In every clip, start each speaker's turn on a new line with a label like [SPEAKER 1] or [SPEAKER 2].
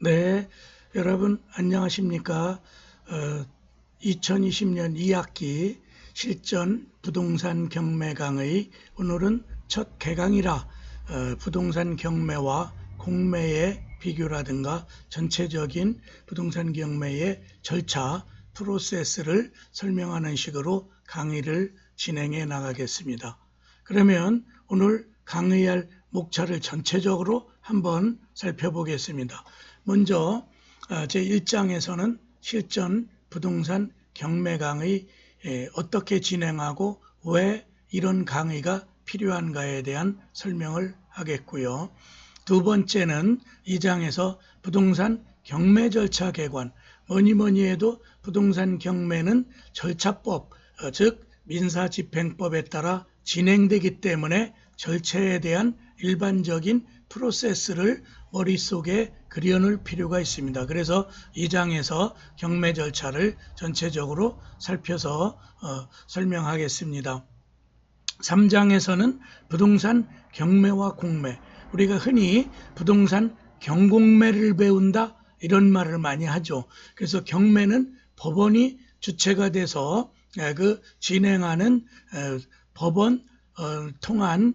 [SPEAKER 1] 네, 여러분 안녕하십니까? 2020년 2학기 실전 부동산 경매 강의, 오늘은 첫 개강이라 부동산 경매와 공매의 비교라든가 전체적인 부동산 경매의 절차, 프로세스를 설명하는 식으로 강의를 진행해 나가겠습니다. 그러면 오늘 강의할 목차를 전체적으로 한번 살펴보겠습니다. 먼저 제1장에서는 실전 부동산 경매 강의 어떻게 진행하고 왜 이런 강의가 필요한가에 대한 설명을 하겠고요. 두 번째는 2장에서 부동산 경매 절차 개관, 뭐니 해도 부동산 경매는 절차법, 즉 민사집행법에 따라 진행되기 때문에 절차에 대한 일반적인 프로세스를 머릿속에 그려놓을 필요가 있습니다. 그래서 2장에서 경매 절차를 전체적으로 살펴서 설명하겠습니다. 3장에서는 부동산 경매와 공매, 우리가 흔히 부동산 경공매를 배운다 이런 말을 많이 하죠. 그래서 경매는 법원이 주체가 돼서 진행하는 법원 통한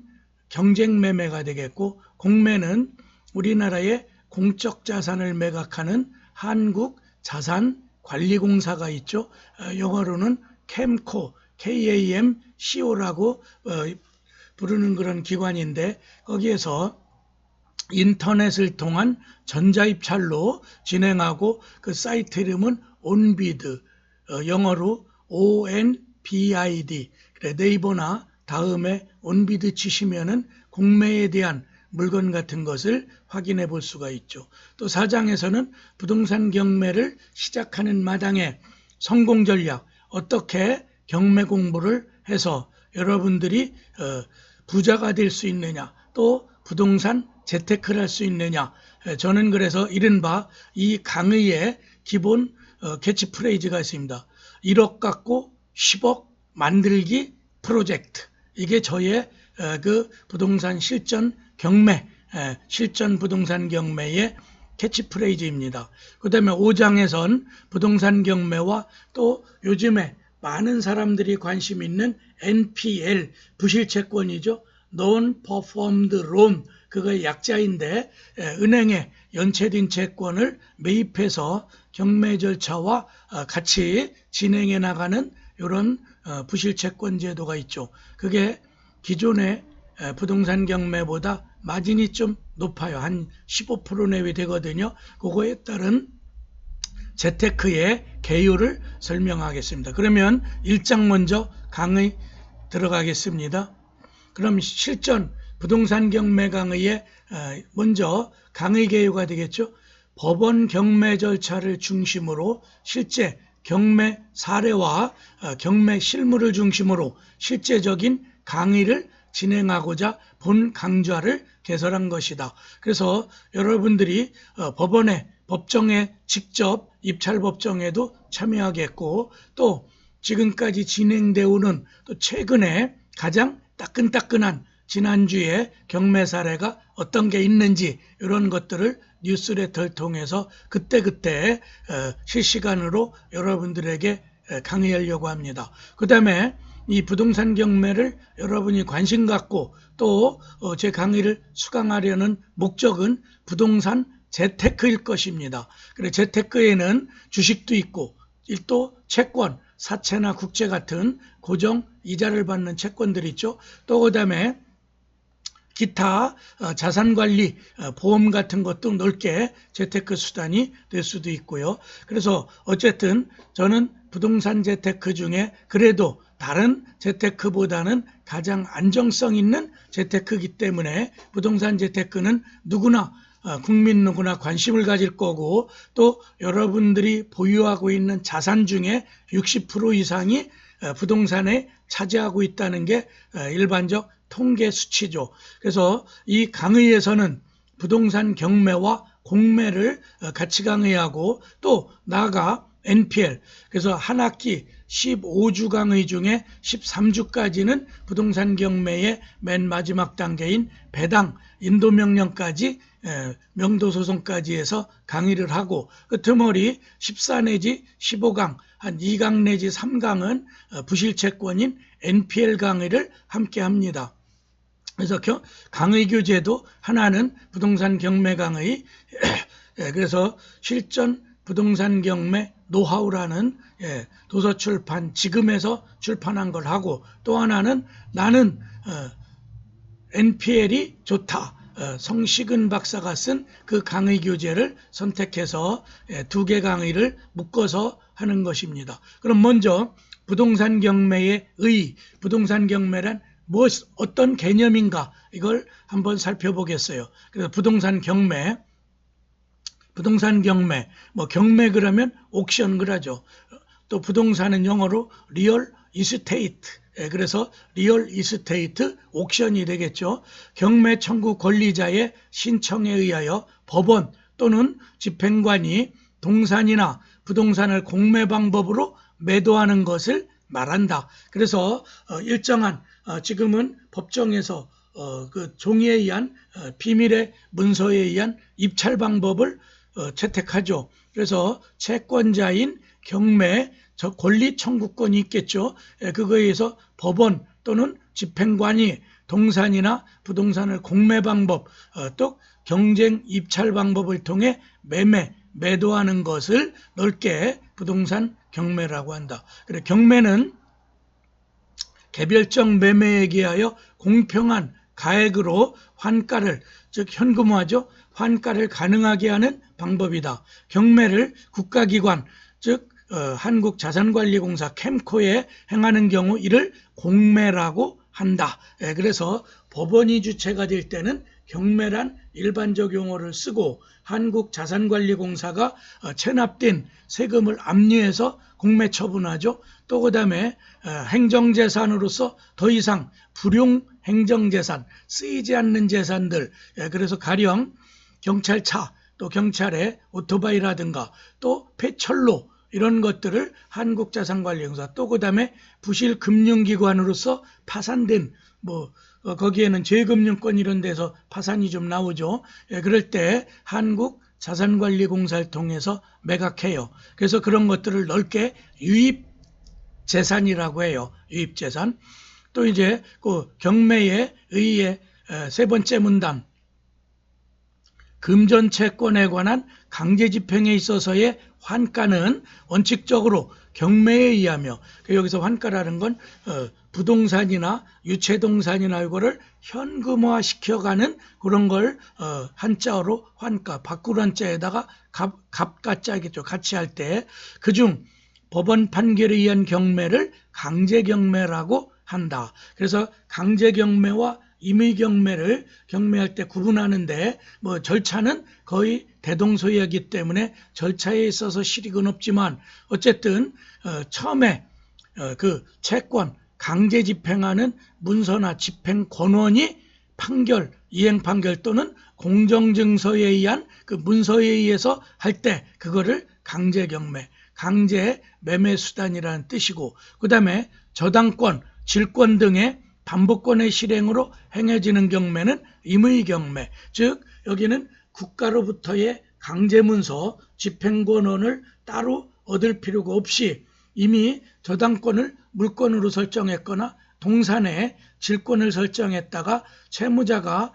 [SPEAKER 1] 경쟁매매가 되겠고, 공매는 우리나라의 공적 자산을 매각하는 한국자산관리공사가 있죠. 영어로는 캠코, KAMCO라고 부르는 그런 기관인데, 거기에서 인터넷을 통한 전자입찰로 진행하고, 그 사이트 이름은 온비드, 영어로 ONBID. 그래, 네이버나 다음에 온비드 치시면은 공매에 대한 물건 같은 것을 확인해 볼 수가 있죠. 또 4장에서는 부동산 경매를 시작하는 마당에 성공 전략, 어떻게 경매 공부를 해서 여러분들이 부자가 될 수 있느냐, 또 부동산 재테크를 할 수 있느냐. 저는 그래서 이른바 이 강의의 기본 캐치프레이즈가 있습니다. 1억 갖고 10억 만들기 프로젝트. 이게 저의 그 부동산 실전 경매, 실전 부동산 경매의 캐치프레이즈입니다. 그 다음에 5장에선 부동산 경매와 또 요즘에 많은 사람들이 관심 있는 NPL, 부실채권이죠. Non-Performed Loan, 그거의 약자인데, 은행에 연체된 채권을 매입해서 경매 절차와 같이 진행해 나가는 이런 부실채권 제도가 있죠. 그게 기존의 부동산 경매보다 마진이 좀 높아요. 한 15% 내외 되거든요. 그거에 따른 재테크의 개요를 설명하겠습니다. 그러면 1장 먼저 강의 들어가겠습니다. 그럼 실전 부동산 경매 강의에 먼저 강의 개요가 되겠죠. 법원 경매 절차를 중심으로 실제 경매 사례와 경매 실무를 중심으로 실제적인 강의를 진행하고자 본 강좌를 개설한 것이다. 그래서 여러분들이 법원에, 법정에 직접 입찰 법정에도 참여하겠고, 또 지금까지 진행되어 오는 또 최근에 가장 따끈따끈한 지난주에 경매 사례가 어떤 게 있는지 이런 것들을 뉴스레터를 통해서 그때그때 실시간으로 여러분들에게 강의하려고 합니다. 그 다음에 이 부동산 경매를 여러분이 관심 갖고 또 제 강의를 수강하려는 목적은 부동산 재테크일 것입니다. 그래, 재테크에는 주식도 있고 또 채권, 사채나 국채 같은 고정 이자를 받는 채권들이 있죠. 또 그다음에 기타 자산관리, 보험 같은 것도 넓게 재테크 수단이 될 수도 있고요. 그래서 어쨌든 저는 부동산 재테크 중에 그래도 다른 재테크보다는 가장 안정성 있는 재테크이기 때문에 부동산 재테크는 누구나, 국민 누구나 관심을 가질 거고, 또 여러분들이 보유하고 있는 자산 중에 60% 이상이 부동산에 차지하고 있다는 게 일반적 통계 수치죠. 그래서 이 강의에서는 부동산 경매와 공매를 같이 강의하고, 또 나아가 NPL, 그래서 한 학기 15주 강의 중에 13주까지는 부동산 경매의 맨 마지막 단계인 배당, 인도명령까지 명도소송까지 해서 강의를 하고 그 틈머리 14 내지 15강 한 2강 내지 3강은 부실채권인 NPL 강의를 함께 합니다. 그래서 강의 교재도 하나는 부동산 경매 강의 그래서 실전 부동산 경매 노하우라는 도서출판 지금에서 출판한 걸 하고 또 하나는 나는 NPL이 좋다. 성식은 박사가 쓴 그 강의 교재를 선택해서 2개 강의를 묶어서 하는 것입니다. 그럼 먼저 부동산 경매의 부동산 경매란 어떤 개념인가 이걸 한번 살펴보겠어요. 그래서 부동산 경매 경매 그러면 옥션 그러죠. 또 부동산은 영어로 리얼 이스테이트 그래서 리얼 이스테이트 옥션이 되겠죠. 경매 청구 권리자의 신청에 의하여 법원 또는 집행관이 동산이나 부동산을 공매 방법으로 매도하는 것을 말한다. 그래서 일정한 지금은 법정에서 그 종이에 의한 비밀의 문서에 의한 입찰 방법을 채택하죠. 그래서 채권자인 경매 권리 청구권이 있겠죠. 그거에 의해서 법원 또는 집행관이 동산이나 부동산을 공매 방법 또 경쟁 입찰 방법을 통해 매도하는 것을 넓게 부동산 경매라고 한다. 그래 경매는 개별적 매매에 기하여 공평한 가액으로 환가를 즉 현금화죠. 환가를 가능하게 하는 방법이다. 경매를 국가기관 즉 한국자산관리공사 캠코에 행하는 경우 이를 공매라고 한다. 그래서 법원이 주체가 될 때는 경매란 일반적 용어를 쓰고 한국자산관리공사가 체납된 세금을 압류해서 공매 처분하죠. 또 그 다음에 행정재산으로서 더 이상 불용 행정재산 쓰이지 않는 재산들 그래서 가령 경찰차 또 경찰의 오토바이라든가 또 폐철로 이런 것들을 한국자산관리공사 또 그 다음에 부실금융기관으로서 파산된 거기에는 재금융권 이런 데서 파산이 좀 나오죠. 그럴 때 한국자산관리공사를 통해서 매각해요. 그래서 그런 것들을 넓게 유입재산이라고 해요. 유입재산. 또 이제 그 경매에 의해 세 번째 문단 금전채권에 관한 강제집행에 있어서의 환가는 원칙적으로 경매에 의하며 여기서 환가라는 건 부동산이나 유체동산이나 이거를 현금화 시켜가는 그런 걸 한자어로 환가 바꾸로 한자에다가 갑가짜겠죠. 같이 할 때 그중 법원 판결에 의한 경매를 강제경매라고 한다. 그래서 강제경매와 임의경매를 경매할 때 구분하는데 절차는 거의 대동소이하기 때문에 절차에 있어서 실익은 없지만 어쨌든 처음에 그 채권 강제 집행하는 문서나 집행 권원이 판결, 이행 판결 또는 공정증서에 의한 그 문서에 의해서 할 때 그거를 강제경매, 강제 매매수단이라는 뜻이고 그 다음에 저당권, 질권 등의 담보권의 실행으로 행해지는 경매는 임의경매, 즉 여기는 국가로부터의 강제문서, 집행권원을 따로 얻을 필요가 없이 이미 저당권을 물권으로 설정했거나 동산에 질권을 설정했다가 채무자가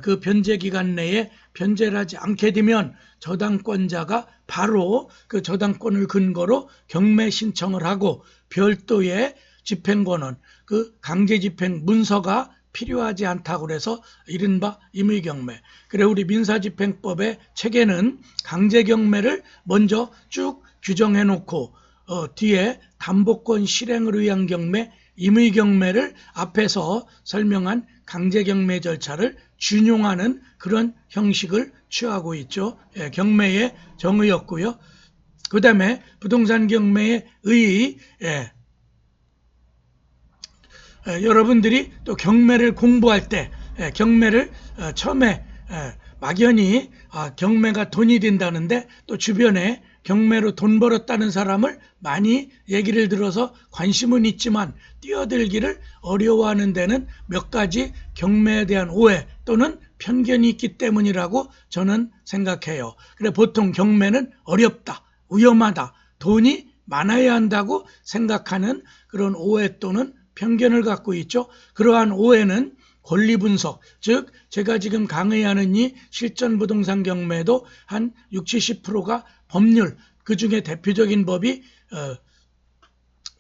[SPEAKER 1] 그 변제기간 내에 변제를 하지 않게 되면 저당권자가 바로 그 저당권을 근거로 경매 신청을 하고 별도의 집행권원, 그 강제집행 문서가 필요하지 않다고 그래서 이른바 임의경매. 그래 우리 민사집행법의 책에는 강제경매를 먼저 쭉 규정해 놓고 뒤에 담보권 실행을 위한 경매, 임의경매를 앞에서 설명한 강제경매 절차를 준용하는 그런 형식을 취하고 있죠. 경매의 정의였고요. 그 다음에 부동산 경매의 의의, 여러분들이 또 경매를 공부할 때 경매를 처음에 막연히 경매가 돈이 된다는데 또 주변에 경매로 돈 벌었다는 사람을 많이 얘기를 들어서 관심은 있지만 뛰어들기를 어려워하는 데는 몇 가지 경매에 대한 오해 또는 편견이 있기 때문이라고 저는 생각해요. 그래 보통 경매는 어렵다, 위험하다, 돈이 많아야 한다고 생각하는 그런 오해 또는 편견을 갖고 있죠. 그러한 오해는 권리 분석, 즉 제가 지금 강의하는 이 실전 부동산 경매도 한 60, 70%가 법률, 그중에 대표적인 법이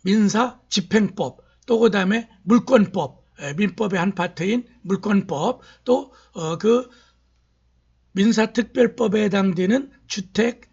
[SPEAKER 1] 민사집행법, 또 그 다음에 물권법, 민법의 한 파트인 물권법, 또 그 민사특별법에 해당되는 주택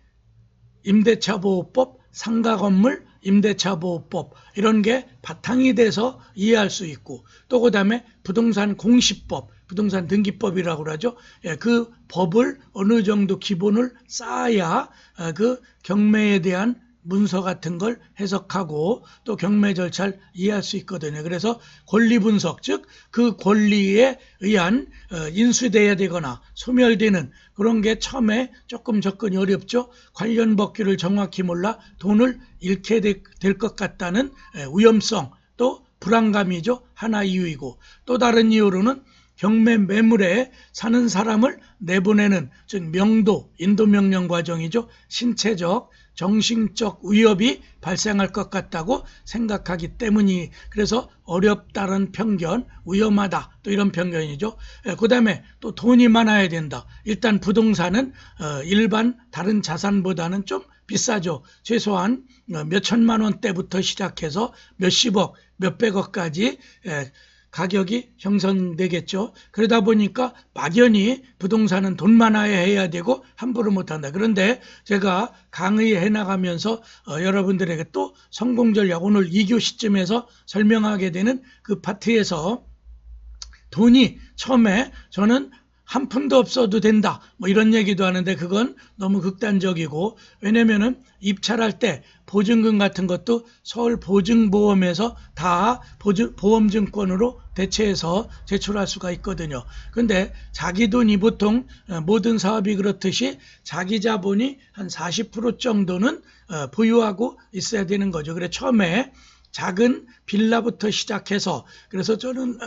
[SPEAKER 1] 임대차보호법, 상가건물 임대차보호법, 이런 게 바탕이 돼서 이해할 수 있고, 또 그 다음에 부동산 공시법, 부동산 등기법이라고 그러죠. 그 법을 어느 정도 기본을 쌓아야 그 경매에 대한 문서 같은 걸 해석하고 또 경매 절차를 이해할 수 있거든요. 그래서 권리 분석, 즉 그 권리에 의한 인수돼야 되거나 소멸되는 그런 게 처음에 조금 접근이 어렵죠. 관련 법규를 정확히 몰라 돈을 잃게 될 것 같다는 위험성, 또 불안감이죠. 하나 이유이고, 또 다른 이유로는 경매 매물에 사는 사람을 내보내는, 즉 명도, 인도명령 과정이죠. 신체적, 정신적 위협이 발생할 것 같다고 생각하기 때문이, 그래서 어렵다는 편견, 위험하다, 또 이런 편견이죠. 그 다음에 또 돈이 많아야 된다. 일단 부동산은 일반 다른 자산보다는 좀 비싸죠. 최소한 몇 천만 원대부터 시작해서 몇십억, 몇백억까지 가격이 형성되겠죠. 그러다 보니까 막연히 부동산은 돈 많아야 해야 되고 함부로 못한다. 그런데 제가 강의해 나가면서 여러분들에게 또 성공 전략, 오늘 2교 시점에서 설명하게 되는 그 파트에서 돈이 처음에 저는 한 푼도 없어도 된다, 뭐 이런 얘기도 하는데 그건 너무 극단적이고, 왜냐면은 입찰할 때 보증금 같은 것도 서울보증보험에서 다 보험증권으로 대체해서 제출할 수가 있거든요. 근데 자기 돈이 보통 모든 사업이 그렇듯이 자기 자본이 한 40% 정도는 보유하고 있어야 되는 거죠. 그래 처음에 작은 빌라부터 시작해서, 그래서 저는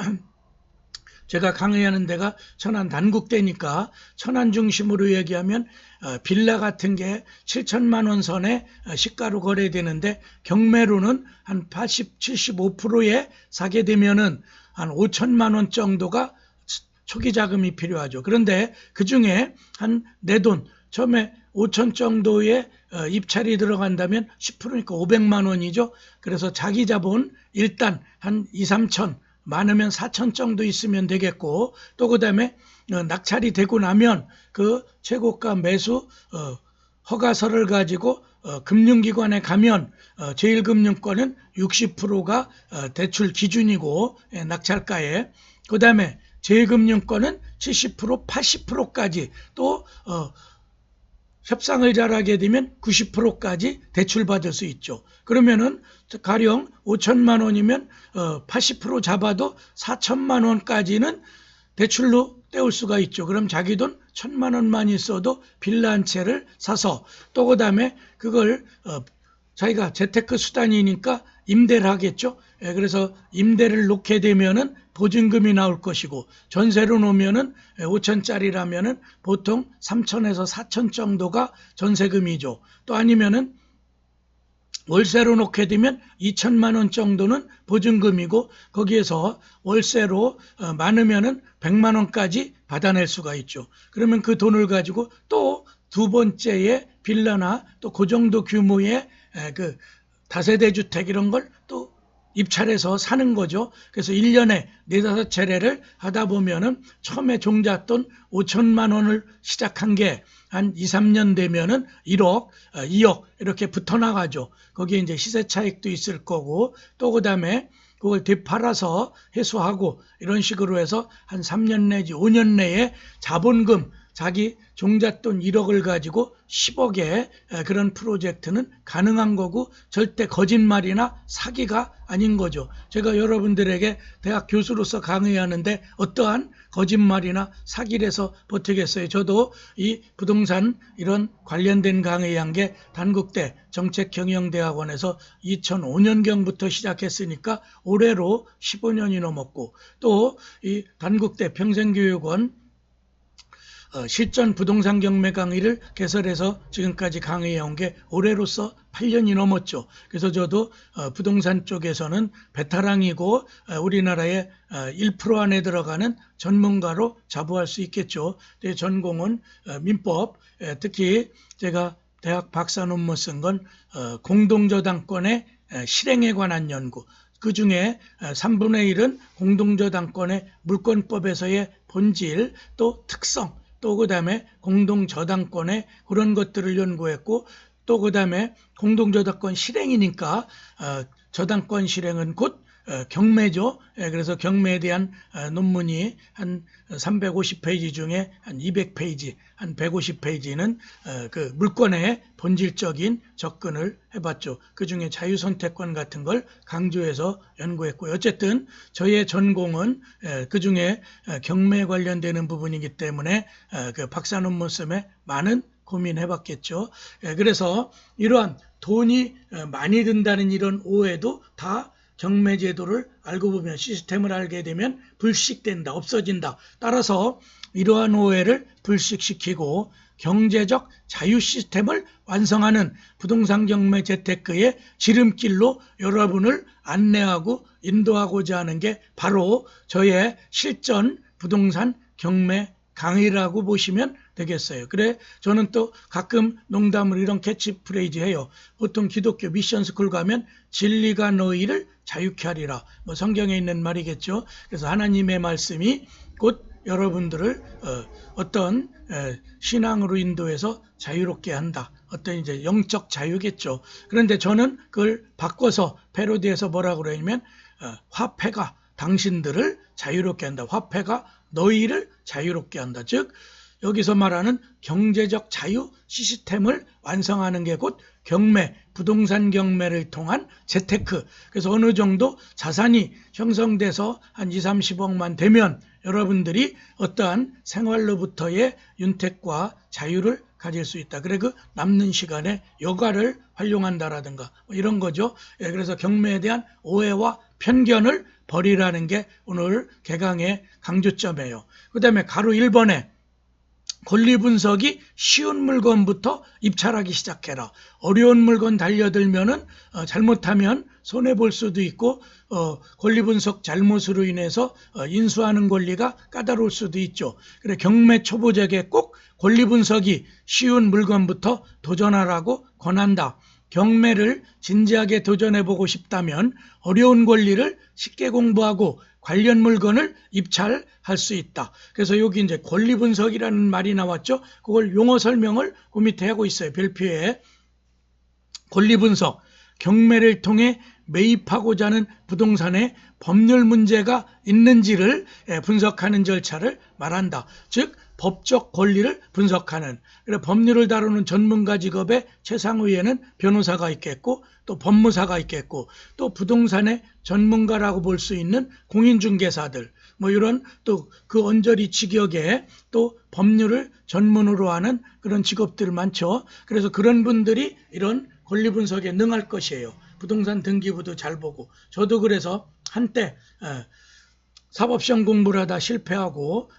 [SPEAKER 1] 제가 강의하는 데가 천안 단국대니까 천안 중심으로 얘기하면 빌라 같은 게 7천만 원 선에 시가로 거래되는데 경매로는 한 80, 75%에 사게 되면은 한 5천만 원 정도가 초기 자금이 필요하죠. 그런데 그 중에 한 내 돈 처음에 5천 정도의 입찰이 들어간다면 10%니까 500만 원이죠. 그래서 자기 자본 일단 한 2, 3천, 많으면 4천 정도 있으면 되겠고, 또 그 다음에 낙찰이 되고 나면 그 최고가 매수 허가서를 가지고 금융기관에 가면 제1금융권은 60%가 대출 기준이고 낙찰가에, 그 다음에 제1금융권은 70%, 80%까지 또 협상을 잘하게 되면 90%까지 대출받을 수 있죠. 그러면은 가령 5천만 원이면 80% 잡아도 4천만 원까지는 대출로 떼올 수가 있죠. 그럼 자기 돈 1,000만 원만 있어도 빌라 한 채를 사서, 또 그 다음에 그걸 자기가 재테크 수단이니까 임대를 하겠죠. 그래서 임대를 놓게 되면은 보증금이 나올 것이고, 전세로 놓으면은 5천짜리라면은 보통 3천에서 4천 정도가 전세금이죠. 또 아니면은 월세로 놓게 되면 2천만 원 정도는 보증금이고, 거기에서 월세로 많으면은 100만 원까지 받아낼 수가 있죠. 그러면 그 돈을 가지고 또 두 번째의 빌라나 또 그 정도 규모의 그 다세대 주택 이런 걸 또 입찰해서 사는 거죠. 그래서 1년에 4, 5차례를 하다 보면은 처음에 종잣돈 5천만 원을 시작한 게 한 2, 3년 되면은 1억, 2억 이렇게 붙어 나가죠. 거기에 이제 시세 차익도 있을 거고, 또 그 다음에 그걸 되팔아서 회수하고, 이런 식으로 해서 한 3년 내지 5년 내에 자본금, 자기 종잣돈 1억을 가지고 10억의 그런 프로젝트는 가능한 거고, 절대 거짓말이나 사기가 아닌 거죠. 제가 여러분들에게 대학 교수로서 강의하는데 어떠한 거짓말이나 사기를 해서 버티겠어요. 저도 이 부동산 이런 관련된 강의한 게 단국대 정책경영대학원에서 2005년경부터 시작했으니까 올해로 15년이 넘었고, 또 이 단국대 평생교육원 실전 부동산 경매 강의를 개설해서 지금까지 강의해온 게 올해로서 8년이 넘었죠. 그래서 저도 부동산 쪽에서는 베테랑이고 우리나라의 1% 안에 들어가는 전문가로 자부할 수 있겠죠. 제 전공은 민법, 특히 제가 대학 박사 논문 쓴 건 공동저당권의 실행에 관한 연구, 그 중에 3분의 1은 공동저당권의 물권법에서의 본질, 또 특성, 또 그 다음에 공동저당권의 그런 것들을 연구했고, 또 그 다음에 공동저당권 실행이니까 저당권 실행은 곧 경매죠. 그래서 경매에 대한 논문이 한 350페이지 중에 한 200페이지, 한 150페이지는 그 물권의 본질적인 접근을 해봤죠. 그 중에 자유선택권 같은 걸 강조해서 연구했고요. 어쨌든 저의 전공은 그 중에 경매에 관련되는 부분이기 때문에 그 박사 논문 쓰에 많은 고민해봤겠죠. 그래서 이러한 돈이 많이 든다는 이런 오해도 다 경매제도를 알고 보면, 시스템을 알게 되면 불식된다, 없어진다. 따라서 이러한 오해를 불식시키고 경제적 자유 시스템을 완성하는 부동산 경매 재테크의 지름길로 여러분을 안내하고 인도하고자 하는 게 바로 저의 실전 부동산 경매 강의라고 보시면 되겠어요. 그래 저는 또 가끔 농담으로 이런 캐치프레이즈 해요. 보통 기독교 미션스쿨 가면 진리가 너희를 자유케 하리라. 뭐 성경에 있는 말이겠죠. 그래서 하나님의 말씀이 곧 여러분들을 어떤 신앙으로 인도해서 자유롭게 한다. 어떤 이제 영적 자유겠죠. 그런데 저는 그걸 바꿔서 패러디해서 뭐라고 그러냐면 화폐가 당신들을 자유롭게 한다. 화폐가 너희를 자유롭게 한다. 즉 여기서 말하는 경제적 자유 시스템을 완성하는 게 곧 경매, 부동산 경매를 통한 재테크. 그래서 어느 정도 자산이 형성돼서 한 2, 30억만 되면 여러분들이 어떠한 생활로부터의 윤택과 자유를 가질 수 있다. 그래 그 남는 시간에 여가를 활용한다라든가 뭐 이런 거죠. 그래서 경매에 대한 오해와 편견을 버리라는 게 오늘 개강의 강조점이에요. 그 다음에 가로 1번에 권리 분석이 쉬운 물건부터 입찰하기 시작해라. 어려운 물건 달려들면은 잘못하면 손해볼 수도 있고 권리 분석 잘못으로 인해서 인수하는 권리가 까다로울 수도 있죠. 그래 경매 초보자에게 꼭 권리 분석이 쉬운 물건부터 도전하라고 권한다. 경매를 진지하게 도전해보고 싶다면 어려운 권리를 쉽게 공부하고 관련 물건을 입찰할 수 있다. 그래서 여기 이제 권리 분석이라는 말이 나왔죠. 그걸 용어 설명을 그 밑에 하고 있어요. 별표에. 권리 분석, 경매를 통해 매입하고자 하는 부동산에 법률 문제가 있는지를 분석하는 절차를 말한다. 즉 법적 권리를 분석하는, 그래 법률을 다루는 전문가 직업의 최상위에는 변호사가 있겠고 또 법무사가 있겠고 또 부동산의 전문가라고 볼 수 있는 공인중개사들 뭐 이런 또 그 언저리 직역에 또 법률을 전문으로 하는 그런 직업들 많죠. 그래서 그런 분들이 이런 권리 분석에 능할 것이에요. 부동산 등기부도 잘 보고. 저도 그래서 한때 사법시험 공부를 하다 실패하고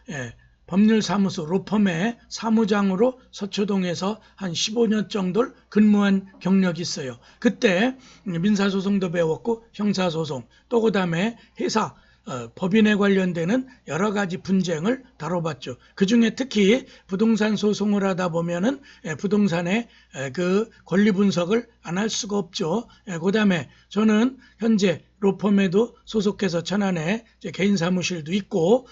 [SPEAKER 1] 법률사무소 로펌의 사무장으로 서초동에서 한 15년 정도를 근무한 경력이 있어요. 그때 민사소송도 배웠고 형사소송 또 그 다음에 회사 법인에 관련되는 여러 가지 분쟁을 다뤄봤죠. 그중에 특히 부동산 소송을 하다 보면은 부동산의 그 권리 분석을 안 할 수가 없죠. 그 다음에 저는 현재 로펌에도 소속해서 천안에 개인 사무실도 있고,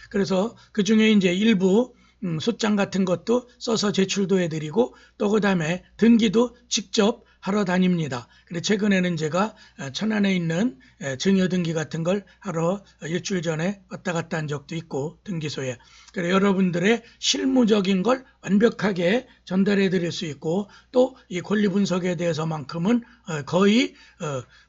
[SPEAKER 1] 그래서 그 중에 이제 일부 소장 같은 것도 써서 제출도 해드리고 또 그 다음에 등기도 직접 하러 다닙니다. 그래 최근에는 제가 천안에 있는 증여등기 같은 걸 하러 일주일 전에 왔다 갔다 한 적도 있고 등기소에. 그래 여러분들의 실무적인 걸 완벽하게 전달해 드릴 수 있고 또 이 권리 분석에 대해서만큼은 거의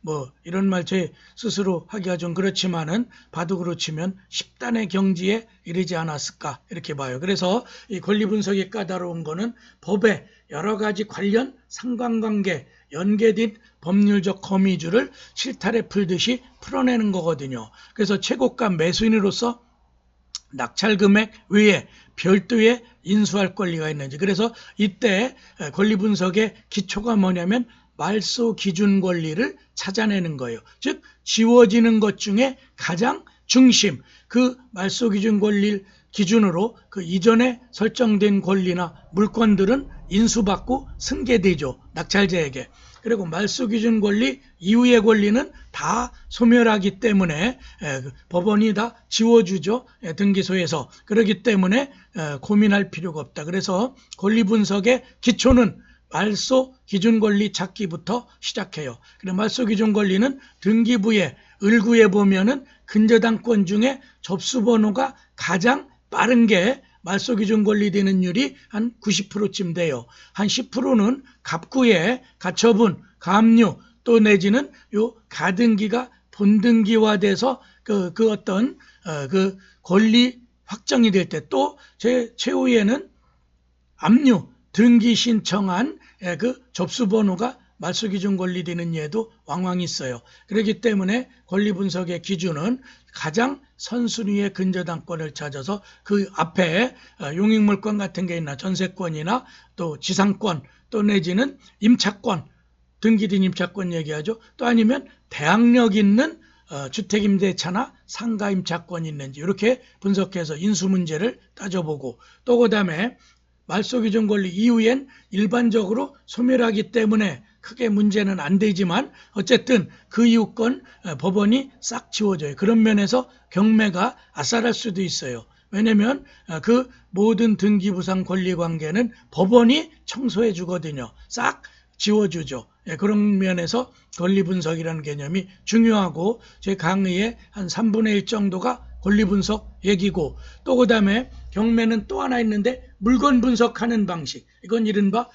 [SPEAKER 1] 뭐 이런 말 제 스스로 하기가 좀 그렇지만은 바둑으로 치면 10단의 경지에 이르지 않았을까 이렇게 봐요. 그래서 이 권리 분석이 까다로운 거는 법의 여러 가지 관련 상관관계 연계된 법률적 거미줄을 실타래 풀듯이 풀어내는 거거든요. 그래서 최고가 매수인으로서 낙찰 금액 외에 별도의 인수할 권리가 있는지. 그래서 이때 권리 분석의 기초가 뭐냐면 말소 기준 권리를 찾아내는 거예요. 즉 지워지는 것 중에 가장 중심, 그 말소 기준 권리 기준으로 그 이전에 설정된 권리나 물건들은 인수받고 승계되죠. 낙찰자에게. 그리고 말소 기준 권리 이후의 권리는 다 소멸하기 때문에 법원이 다 지워주죠. 등기소에서. 그렇기 때문에 고민할 필요가 없다. 그래서 권리 분석의 기초는 말소 기준 권리 찾기부터 시작해요. 그리고 말소 기준 권리는 등기부에 을구에 보면은 근저당권 중에 접수번호가 가장 빠른 게 말소 기준 권리 되는율이 한 90%쯤 돼요. 한 10%는 갑구에 가처분, 가압류 또 내지는 요 가등기가 본등기화돼서 그 어떤 그 권리 확정이 될 때, 또 제 최후에는 압류 등기 신청한 그 접수번호가 말소 기준 권리 되는 예도 왕왕 있어요. 그렇기 때문에 권리 분석의 기준은 가장 선순위의 근저당권을 찾아서 그 앞에 용익물권 같은 게 있나, 전세권이나 또 지상권 또 내지는 임차권, 등기된 임차권 얘기하죠. 또 아니면 대항력 있는 주택임대차나 상가임차권이 있는지 이렇게 분석해서 인수 문제를 따져보고, 또 그 다음에 말소 기준 권리 이후엔 일반적으로 소멸하기 때문에 크게 문제는 안 되지만 어쨌든 그 이후 건 법원이 싹 지워져요. 그런 면에서 경매가 아싸할 수도 있어요. 왜냐하면 그 모든 등기부상 권리관계는 법원이 청소해 주거든요. 싹 지워주죠. 그런 면에서 권리분석이라는 개념이 중요하고, 제 강의의 한 3분의 1 정도가 권리분석 얘기고, 또 그 다음에 경매는 또 하나 있는데 물건 분석하는 방식. 이건 이른바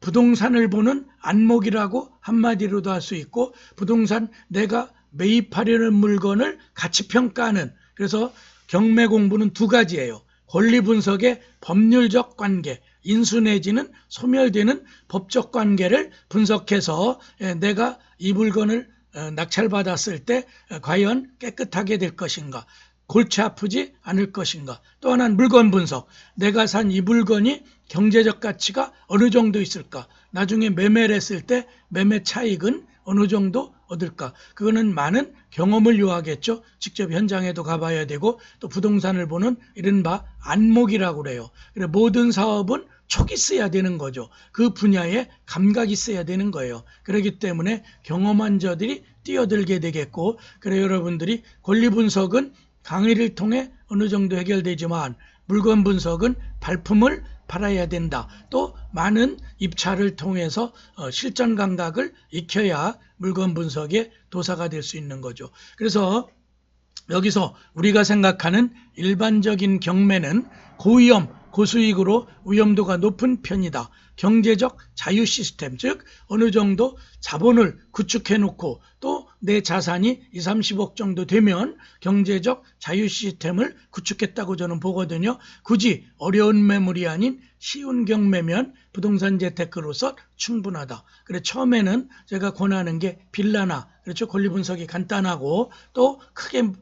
[SPEAKER 1] 부동산을 보는 안목이라고 한마디로도 할 수 있고, 부동산 내가 매입하려는 물건을 가치 평가하는, 그래서 경매 공부는 두 가지예요. 권리 분석의 법률적 관계, 인수 내지는 소멸되는 법적 관계를 분석해서 내가 이 물건을 낙찰받았을 때 과연 깨끗하게 될 것인가, 골치 아프지 않을 것인가. 또 하나는 물건 분석, 내가 산 이 물건이 경제적 가치가 어느 정도 있을까, 나중에 매매를 했을 때 매매 차익은 어느 정도 얻을까. 그거는 많은 경험을 요하겠죠. 직접 현장에도 가봐야 되고, 또 부동산을 보는 이른바 안목이라고 그래요. 그래서 모든 사업은 촉이 있어야 되는 거죠. 그 분야에 감각이 있어야 되는 거예요. 그렇기 때문에 경험한 자들이 뛰어들게 되겠고, 그래서 여러분들이 권리 분석은 강의를 통해 어느 정도 해결되지만 물건 분석은 발품을 팔아야 된다. 또 많은 입찰을 통해서 실전 감각을 익혀야 물건 분석의 도사가 될 수 있는 거죠. 그래서 여기서 우리가 생각하는 일반적인 경매는 고위험, 고수익으로 위험도가 높은 편이다. 경제적 자유 시스템, 즉 어느 정도 자본을 구축해 놓고 또 내 자산이 20, 30억 정도 되면 경제적 자유 시스템을 구축했다고 저는 보거든요. 굳이 어려운 매물이 아닌 쉬운 경매면 부동산 재테크로서 충분하다. 그래서 처음에는 제가 권하는 게 빌라나, 그렇죠, 권리 분석이 간단하고 또 크게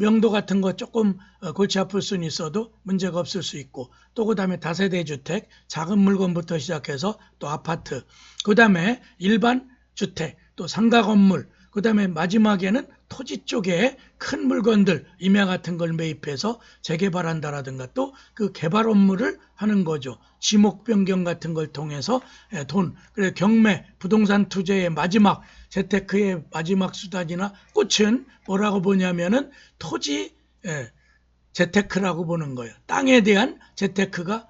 [SPEAKER 1] 명도 같은 거 조금 골치 아플 수는 있어도 문제가 없을 수 있고, 또 그 다음에 다세대 주택, 작은 물건부터 시작해서 또 아파트, 그 다음에 일반 주택, 또 상가 건물, 그 다음에 마지막에는 토지 쪽에 큰 물건들, 임야 같은 걸 매입해서 재개발한다라든가, 또 그 개발 업무를 하는 거죠. 지목 변경 같은 걸 통해서 돈, 그래서 경매, 부동산 투자의 마지막, 재테크의 마지막 수단이나 꽃은 뭐라고 보냐면은 토지 재테크라고 보는 거예요. 땅에 대한 재테크가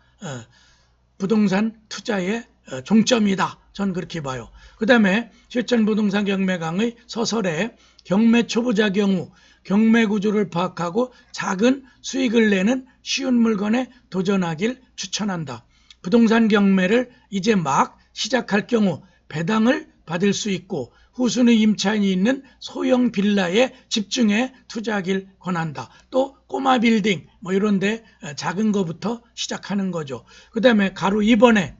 [SPEAKER 1] 부동산 투자의 종점이다. 전 그렇게 봐요. 그 다음에 실전 부동산 경매 강의 서설에 경매 초보자 경우 경매 구조를 파악하고 작은 수익을 내는 쉬운 물건에 도전하길 추천한다. 부동산 경매를 이제 막 시작할 경우 배당을 받을 수 있고 후순위 임차인이 있는 소형 빌라에 집중해 투자하길 권한다. 또 꼬마 빌딩 뭐 이런 데 작은 거부터 시작하는 거죠. 그 다음에 가로 2번에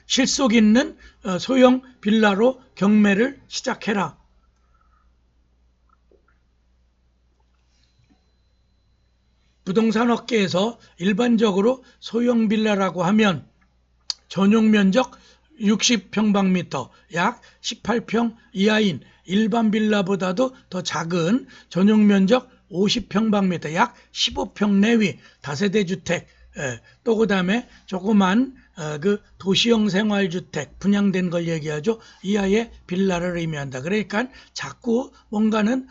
[SPEAKER 1] 실속 있는 소형 빌라로 경매를 시작해라. 부동산 업계에서 일반적으로 소형 빌라라고 하면 전용 면적 60평방미터, 약 18평 이하인 일반 빌라보다도 더 작은 전용 면적 50평방미터, 약 15평 내위 다세대 주택, 또 그 다음에 조그만 그 도시형 생활주택 분양된 걸 얘기하죠. 이하의 빌라를 의미한다. 그러니까 자꾸 뭔가는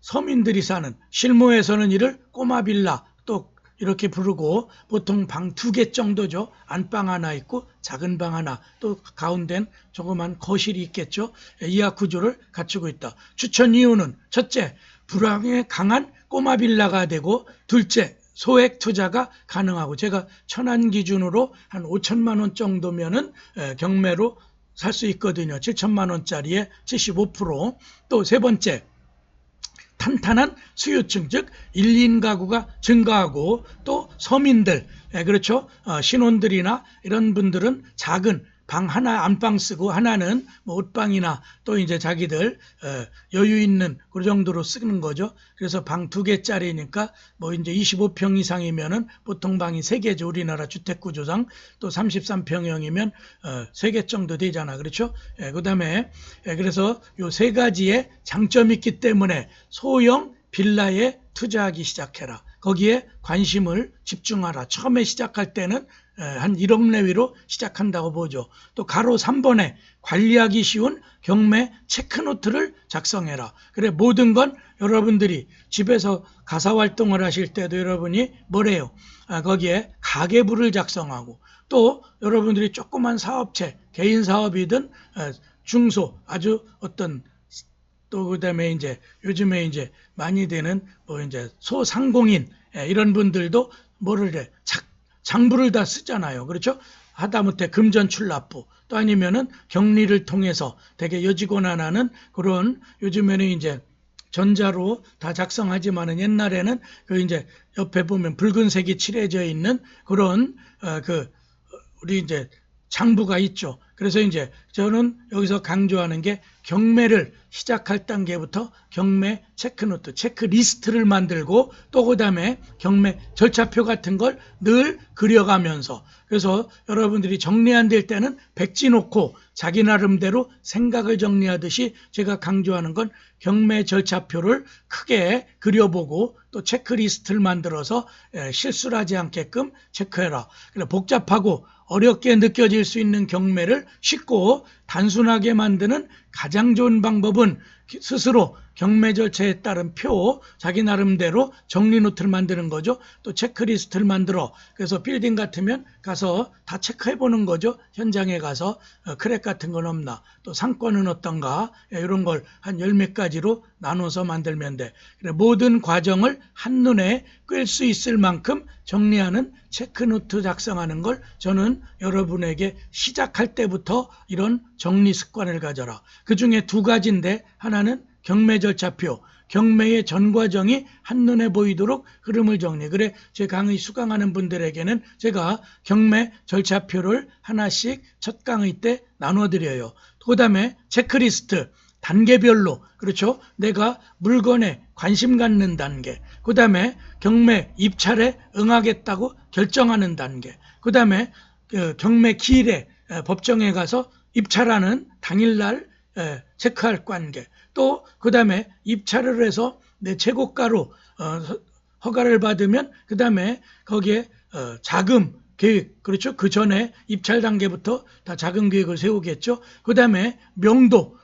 [SPEAKER 1] 서민들이 사는, 실무에서는 이를 꼬마 빌라 또 이렇게 부르고, 보통 방 2개 정도죠. 안방 하나 있고 작은 방 하나, 또 가운데는 조그만 거실이 있겠죠. 이하 구조를 갖추고 있다. 추천 이유는 첫째, 불황에 강한 꼬마 빌라가 되고, 둘째, 소액 투자가 가능하고, 제가 천안 기준으로 한 5천만 원 정도면은 경매로 살 수 있거든요. 7천만 원짜리에 75%. 또 세 번째, 탄탄한 수요층, 즉 1인 가구가 증가하고, 또 서민들, 그렇죠, 신혼들이나 이런 분들은 작은 방 하나 안방 쓰고 하나는 뭐 옷방이나 또 이제 자기들 여유 있는 그 정도로 쓰는 거죠. 그래서 방 2개짜리니까 뭐 이제 25평 이상이면은 보통 방이 3개죠. 우리나라 주택 구조상. 또 33평형이면 3개 정도 되잖아. 그렇죠? 그다음에 그래서 요 3가지의 장점이 있기 때문에 소형 빌라에 투자하기 시작해라. 거기에 관심을 집중하라. 처음에 시작할 때는 한 1억 내외로 시작한다고 보죠. 또 가로 3번에 관리하기 쉬운 경매 체크노트를 작성해라. 그래, 모든 건 여러분들이 집에서 가사활동을 하실 때도 여러분이 뭐래요? 거기에 가계부를 작성하고, 또 여러분들이 조그만 사업체, 개인 사업이든 중소, 아주 어떤, 또 그다음에 이제 요즘에 이제 많이 되는 뭐 이제 소상공인, 이런 분들도 뭐를 해, 장부를 다 쓰잖아요. 그렇죠? 하다못해 금전출납부, 또 아니면은 격리를 통해서 되게 여직원 하나는 그런, 요즘에는 이제 전자로 다 작성하지만은 옛날에는 그 이제 옆에 보면 붉은색이 칠해져 있는 그런 우리 이제 장부가 있죠. 그래서 이제 저는 여기서 강조하는 게, 경매를 시작할 단계부터 경매 체크노트, 체크리스트를 만들고, 또 그 다음에 경매 절차표 같은 걸 늘 그려가면서, 그래서 여러분들이 정리 안 될 때는 백지 놓고 자기 나름대로 생각을 정리하듯이, 제가 강조하는 건 경매 절차표를 크게 그려보고 또 체크리스트를 만들어서 실수를 하지 않게끔 체크해라. 복잡하고 어렵게 느껴질 수 있는 경매를 쉽고 단순하게 만드는 가장 좋은 방법은 스스로 경매 절차에 따른 표, 자기 나름대로 정리 노트를 만드는 거죠. 또 체크리스트를 만들어, 그래서 빌딩 같으면 가서 다 체크해 보는 거죠. 현장에 가서 크랙 같은 건 없나, 또 상권은 어떤가, 이런 걸 한 10몇 가지로 나눠서 만들면 돼. 모든 과정을 한눈에 꿰 수 있을 만큼 정리하는 체크노트 작성하는 걸 저는 여러분에게 시작할 때부터 이런 정리 습관을 가져라. 그 중에 2가지인데, 하나는 경매 절차표, 경매의 전 과정이 한눈에 보이도록 흐름을 정리. 그래, 제 강의 수강하는 분들에게는 제가 경매 절차표를 하나씩 첫 강의 때 나눠드려요. 그 다음에 체크리스트, 단계별로, 그렇죠? 내가 물건에 관심 갖는 단계, 그 다음에 경매 입찰에 응하겠다고 결정하는 단계, 그 다음에 경매 기일에 법정에 가서 입찰하는 당일날 체크할 관계, 또 그 다음에 입찰을 해서 내 최고가로 허가를 받으면 그 다음에 거기에 자금 계획, 그렇죠? 그 전에 입찰 단계부터 다 자금 계획을 세우겠죠. 그 다음에 명도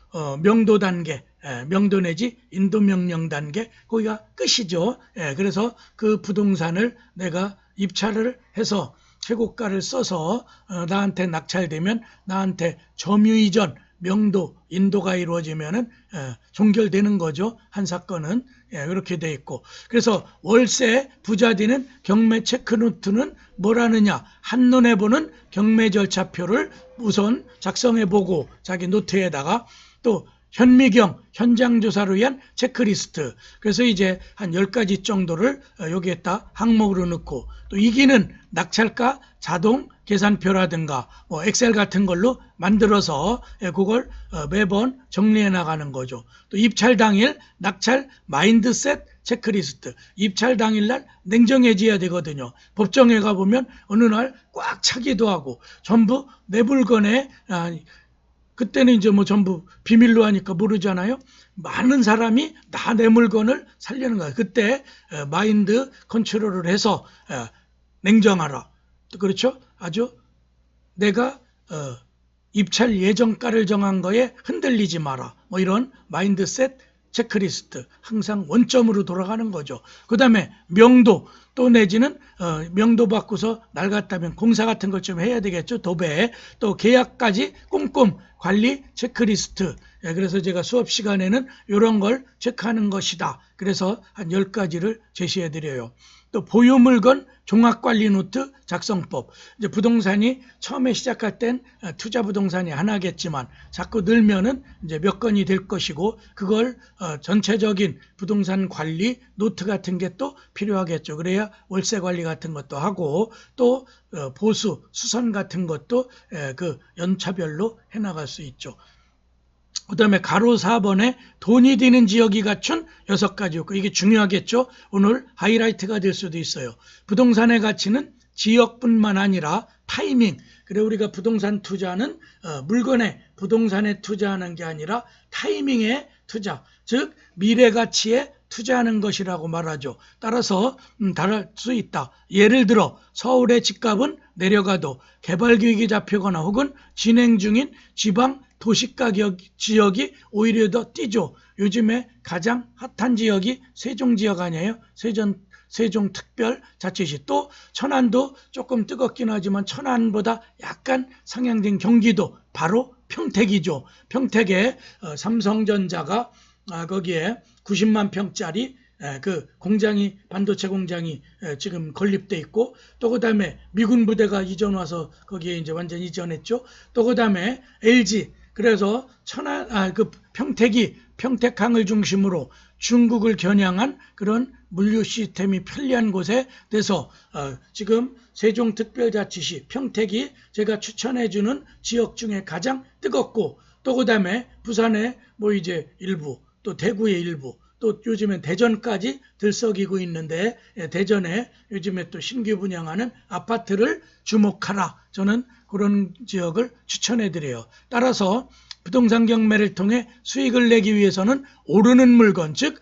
[SPEAKER 1] 단계, 명도 내지 인도 명령 단계, 거기가 끝이죠. 그래서 그 부동산을 내가 입찰을 해서 최고가를 써서 나한테 낙찰되면 나한테 점유이전, 명도, 인도가 이루어지면은 종결되는 거죠. 한 사건은 그렇게 돼 있고, 그래서 월세 부자 되는 경매 체크노트는 뭐라느냐, 한눈에 보는 경매 절차표를 우선 작성해 보고 자기 노트에다가, 또 현미경 현장조사를 위한 체크리스트. 그래서 이제 한 10가지 정도를 여기에다 항목으로 넣고, 또 이기는 낙찰가 자동 계산표라든가 뭐 엑셀 같은 걸로 만들어서 그걸 매번 정리해 나가는 거죠. 또 입찰 당일 낙찰 마인드셋 체크리스트. 입찰 당일날 냉정해져야 되거든요. 법정에 가보면 어느 날 꽉 차기도 하고 전부 내 물건에, 그때는 이제 뭐 전부 비밀로 하니까 모르잖아요. 많은 사람이 다 내 물건을 살려는 거야. 그때 마인드 컨트롤을 해서 냉정하라. 그렇죠? 아주 내가 입찰 예정가를 정한 거에 흔들리지 마라. 뭐 이런 마인드셋 체크리스트, 항상 원점으로 돌아가는 거죠. 그 다음에 명도, 또 내지는 명도 받고서 낡았다면 공사 같은 것 좀 해야 되겠죠. 도배, 또 계약까지 꼼꼼 관리 체크리스트. 그래서 제가 수업 시간에는 이런 걸 체크하는 것이다. 그래서 한 10가지를 제시해 드려요. 또 보유물건 종합관리 노트 작성법. 이제 부동산이 처음에 시작할 땐 투자 부동산이 하나겠지만 자꾸 늘면은 이제 몇 건이 될 것이고, 그걸 전체적인 부동산 관리 노트 같은 게 또 필요하겠죠. 그래야 월세 관리 같은 것도 하고, 또 보수 수선 같은 것도 그 연차별로 해나갈 수 있죠. 그 다음에 가로 4번에 돈이 드는 지역이 갖춘 6가지였고, 이게 중요하겠죠. 오늘 하이라이트가 될 수도 있어요. 부동산의 가치는 지역뿐만 아니라 타이밍. 그래, 우리가 부동산 투자는 물건에, 부동산에 투자하는 게 아니라 타이밍에 투자, 즉 미래 가치에 투자하는 것이라고 말하죠. 따라서 다를 수 있다. 예를 들어 서울의 집값은 내려가도 개발 계획이 잡히거나 혹은 진행 중인 지방 도시가격 지역이 오히려 더 뛰죠. 요즘에 가장 핫한 지역이 세종 지역 아니에요? 세종특별자치시. 또 천안도 조금 뜨겁긴 하지만 천안보다 약간 상향된 경기도, 바로 평택이죠. 평택에 삼성전자가 거기에 90만 평짜리 그 공장이, 반도체 공장이 지금 건립돼 있고, 또 그 다음에 미군 부대가 이전 와서 거기에 이제 완전 이전했죠. 또 그 다음에 LG. 그래서 그 평택이 평택항을 중심으로 중국을 겨냥한 그런 물류 시스템이 편리한 곳에 돼서 지금 세종특별자치시 평택이 제가 추천해주는 지역 중에 가장 뜨겁고, 또 그 다음에 부산에 뭐 이제 일부, 또 대구의 일부, 또 요즘엔 대전까지 들썩이고 있는데, 대전에 요즘에 또 신규 분양하는 아파트를 주목하라. 저는 그런 지역을 추천해 드려요. 따라서 부동산 경매를 통해 수익을 내기 위해서는 오르는 물건, 즉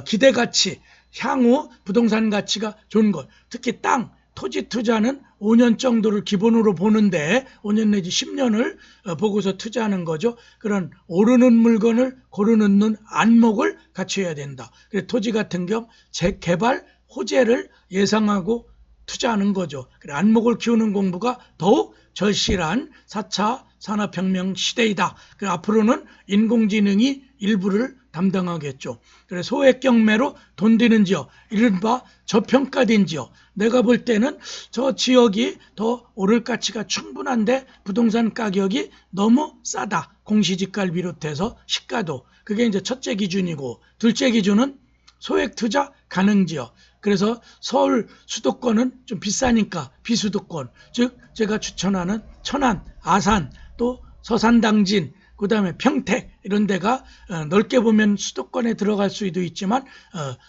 [SPEAKER 1] 기대가치, 향후 부동산 가치가 좋은 것, 특히 땅, 토지 투자는 5년 정도를 기본으로 보는데 5년 내지 10년을 보고서 투자하는 거죠. 그런 오르는 물건을 고르는 눈, 안목을 갖춰야 된다. 그래서 토지 같은 경우 재개발 호재를 예상하고 투자하는 거죠. 그래, 안목을 키우는 공부가 더욱 절실한 4차 산업혁명 시대이다. 그래, 앞으로는 인공지능이 일부를 담당하겠죠. 그래서 소액 경매로 돈 되는 지역, 이른바 저평가된 지역. 내가 볼 때는 저 지역이 더 오를 가치가 충분한데 부동산 가격이 너무 싸다. 공시지가를 비롯해서 시가도. 그게 이제 첫째 기준이고, 둘째 기준은 소액 투자 가능 지역. 그래서 서울 수도권은 좀 비싸니까 비수도권, 즉 제가 추천하는 천안, 아산, 또 서산당진, 그 다음에 평택, 이런 데가 넓게 보면 수도권에 들어갈 수도 있지만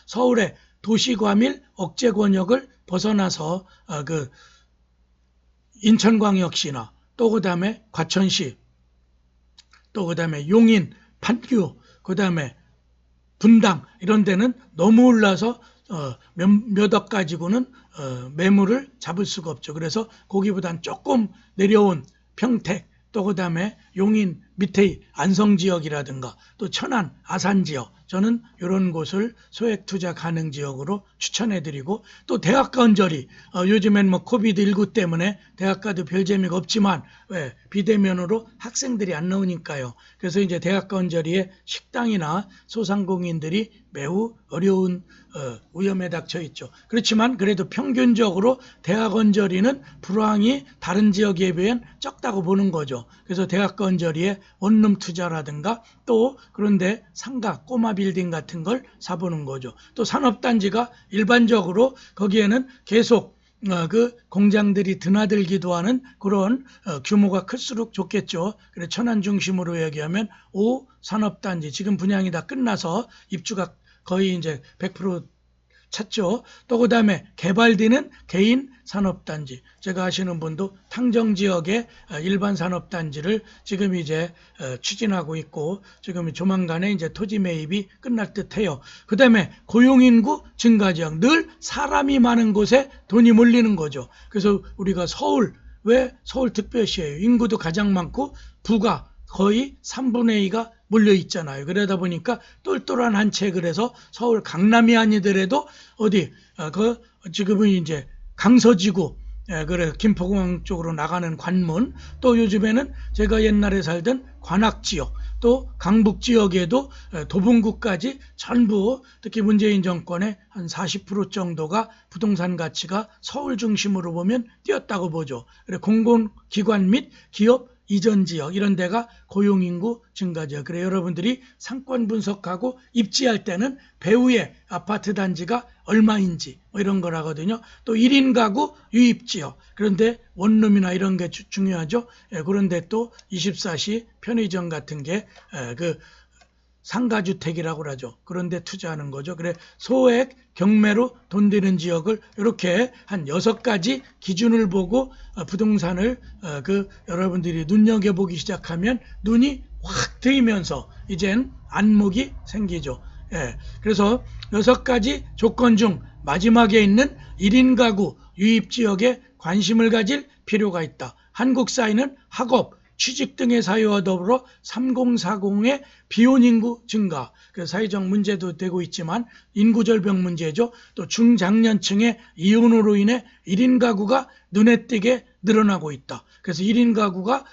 [SPEAKER 1] 서울의 도시과밀 억제권역을 벗어나서 그 인천광역시나, 또 그 다음에 과천시, 또 그 다음에 용인, 판교, 그 다음에 분당, 이런 데는 너무 올라서 몇억 가지고는 매물을 잡을 수가 없죠. 그래서 거기보단 조금 내려온 평택, 또 그 다음에 용인 밑에 안성지역이라든가 또 천안, 아산지역, 저는 이런 곳을 소액 투자 가능 지역으로 추천해드리고, 또 대학가 언저리, 요즘엔 뭐 코비드19 때문에 대학가도 별 재미가 없지만 왜 비대면으로 학생들이 안 나오니까요. 그래서 이제 대학가 언저리에 식당이나 소상공인들이 매우 어려운 위험에 닥쳐 있죠. 그렇지만 그래도 평균적으로 대학 언저리는 불황이 다른 지역에 비해 적다고 보는 거죠. 그래서 대학 언저리에 원룸 투자라든가 또 그런데 상가, 꼬마 빌딩 같은 걸 사보는 거죠. 또 산업단지가 일반적으로 거기에는 계속 그 공장들이 드나들기도 하는 그런 규모가 클수록 좋겠죠. 그래서 천안 중심으로 얘기하면 5산업단지 지금 분양이 다 끝나서 입주가 거의 이제 100% 찼죠. 또 그다음에 개발되는 개인 산업단지. 제가 아시는 분도 탕정 지역의 일반 산업단지를 지금 이제 추진하고 있고 지금 조만간에 이제 토지 매입이 끝날 듯해요. 그다음에 고용인구 증가 지역. 늘 사람이 많은 곳에 돈이 몰리는 거죠. 그래서 우리가 서울 왜 서울 특별시예요. 인구도 가장 많고 부가 거의 3분의 2가 몰려 있잖아요. 그러다 보니까 똘똘한 한 채 그래서 서울 강남이 아니더라도 어디 지금은 이제 강서지구 그래 김포공항 쪽으로 나가는 관문 또 요즘에는 제가 옛날에 살던 관악지역 또 강북지역에도 도봉구까지 전부 특히 문재인 정권의 한 40% 정도가 부동산 가치가 서울 중심으로 보면 뛰었다고 보죠. 그래 공공기관 및 기업 이전 지역 이런 데가 고용인구 증가 지역. 그래 여러분들이 상권 분석하고 입지할 때는 배후의 아파트 단지가 얼마인지 뭐 이런 거라거든요. 또 1인 가구 유입 지역. 그런데 원룸이나 이런 게 중요하죠. 그런데 또 24시 편의점 같은 게 그 상가주택이라고 그러죠. 그런데 투자하는 거죠. 그래 소액 경매로 돈 되는 지역을 이렇게 한 6가지 기준을 보고 부동산을 여러분들이 눈여겨보기 시작하면 눈이 확 트이면서 이젠 안목이 생기죠. 그래서 6가지 조건 중 마지막에 있는 1인 가구 유입 지역에 관심을 가질 필요가 있다. 한국 사회는 학업, 취직 등의 사유와 더불어 3040의 비혼 인구 증가, 그래서 사회적 문제도 되고 있지만 인구 절벽 문제죠. 또 중장년층의 이혼으로 인해 1인 가구가 눈에 띄게 늘어나고 있다. 그래서 1인 가구가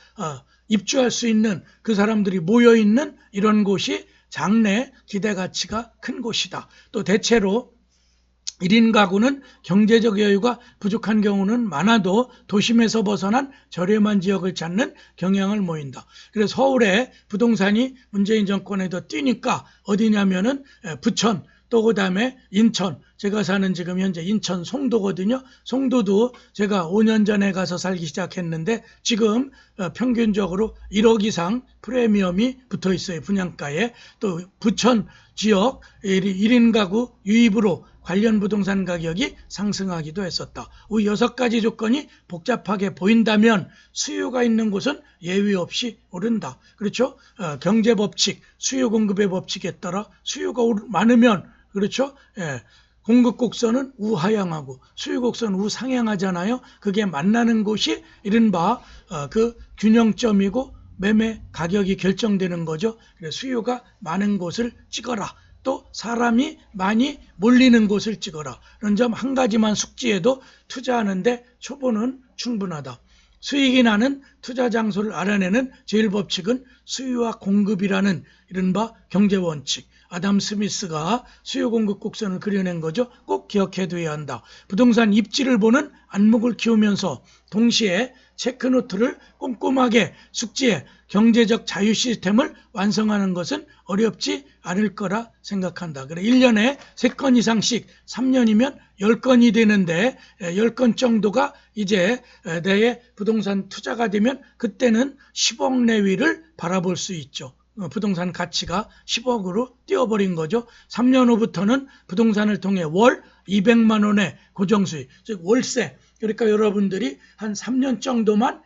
[SPEAKER 1] 입주할 수 있는 그 사람들이 모여있는 이런 곳이 장래 기대 가치가 큰 곳이다. 또 대체로 1인 가구는 경제적 여유가 부족한 경우는 많아도 도심에서 벗어난 저렴한 지역을 찾는 경향을 보인다. 그래서 서울에 부동산이 문재인 정권에도 뛰니까 어디냐면은 부천 또 그다음에 인천 제가 사는 지금 현재 인천 송도거든요. 송도도 제가 5년 전에 가서 살기 시작했는데 지금 평균적으로 1억 이상 프리미엄이 붙어 있어요. 분양가에. 또 부천 지역 1인 가구 유입으로 관련 부동산 가격이 상승하기도 했었다. 이 6가지 조건이 복잡하게 보인다면 수요가 있는 곳은 예외 없이 오른다. 그렇죠? 경제법칙, 수요 공급의 법칙에 따라 수요가 많으면 그렇죠? 공급 곡선은 우하향하고 수요 곡선은 우상향하잖아요. 그게 만나는 곳이 이른바 그 균형점이고 매매 가격이 결정되는 거죠. 그래서 수요가 많은 곳을 찍어라. 또 사람이 많이 몰리는 곳을 찍어라. 이런 점 한 가지만 숙지해도 투자하는데 초보는 충분하다. 수익이 나는 투자 장소를 알아내는 제일 법칙은 수요와 공급이라는 이른바 경제원칙. 아담 스미스가 수요 공급 곡선을 그려낸 거죠. 꼭 기억해둬야 한다. 부동산 입지를 보는 안목을 키우면서 동시에 체크노트를 꼼꼼하게 숙지해 경제적 자유 시스템을 완성하는 것은 어렵지 않을 거라 생각한다. 그래 1년에 3건 이상씩 3년이면 10건이 되는데 10건 정도가 이제 내의 부동산 투자가 되면 그때는 10억 내외를 바라볼 수 있죠. 부동산 가치가 10억으로 뛰어버린 거죠. 3년 후부터는 부동산을 통해 월 200만 원의 고정수익, 즉 월세. 그러니까 여러분들이 한 3년 정도만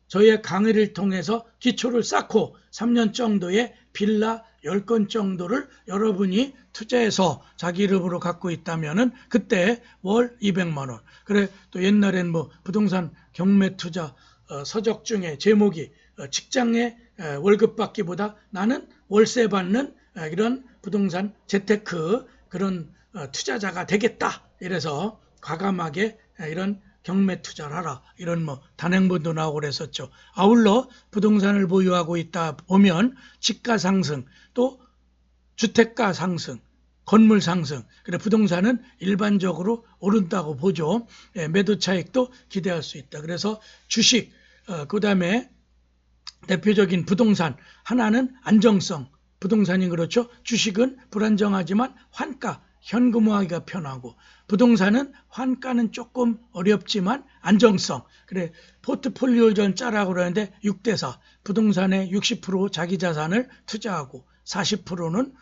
[SPEAKER 1] 저희의 강의를 통해서 기초를 쌓고 3년 정도의 빌라 10건 정도를 여러분이 투자해서 자기 이름으로 갖고 있다면은 그때 월 200만 원. 그래 또 옛날엔 뭐 부동산 경매 투자 서적 중에 제목이 직장에 월급 받기보다 나는 월세 받는 이런 부동산 재테크 그런 투자자가 되겠다. 이래서 과감하게 이런 경매 투자를 하라. 이런 뭐 단행본도 나오고 그랬었죠. 아울러 부동산을 보유하고 있다 보면 집가 상승 또 주택가 상승 건물 상승. 그래 부동산은 일반적으로 오른다고 보죠. 예, 매도 차익도 기대할 수 있다. 그래서 주식, 그다음에 대표적인 부동산 하나는 안정성. 부동산이 그렇죠. 주식은 불안정하지만 환가, 현금화하기가 편하고 부동산은 환가는 조금 어렵지만 안정성. 그래 포트폴리오 전 짜라고 그러는데 6대4 부동산에 60% 자기 자산을 투자하고 40%는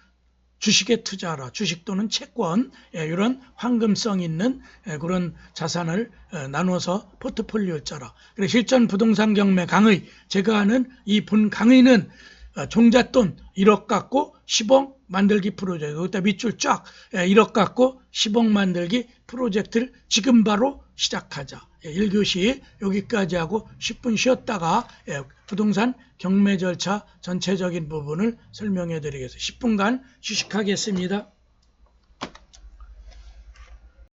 [SPEAKER 1] 주식에 투자하라. 주식 또는 채권, 이런 황금성 있는 그런 자산을 나눠서 포트폴리오 짜라. 그래 실전 부동산 경매 강의, 제가 하는 이 본 강의는 종잣돈 1억 갖고 10억 만들기 프로젝트, 여기다 밑줄 쫙 1억 갖고 10억 만들기 프로젝트를 지금 바로 시작하자. 1교시 여기까지 하고 10분 쉬었다가 부동산 경매 절차 전체적인 부분을 설명해 드리겠습니다. 10분간 휴식하겠습니다.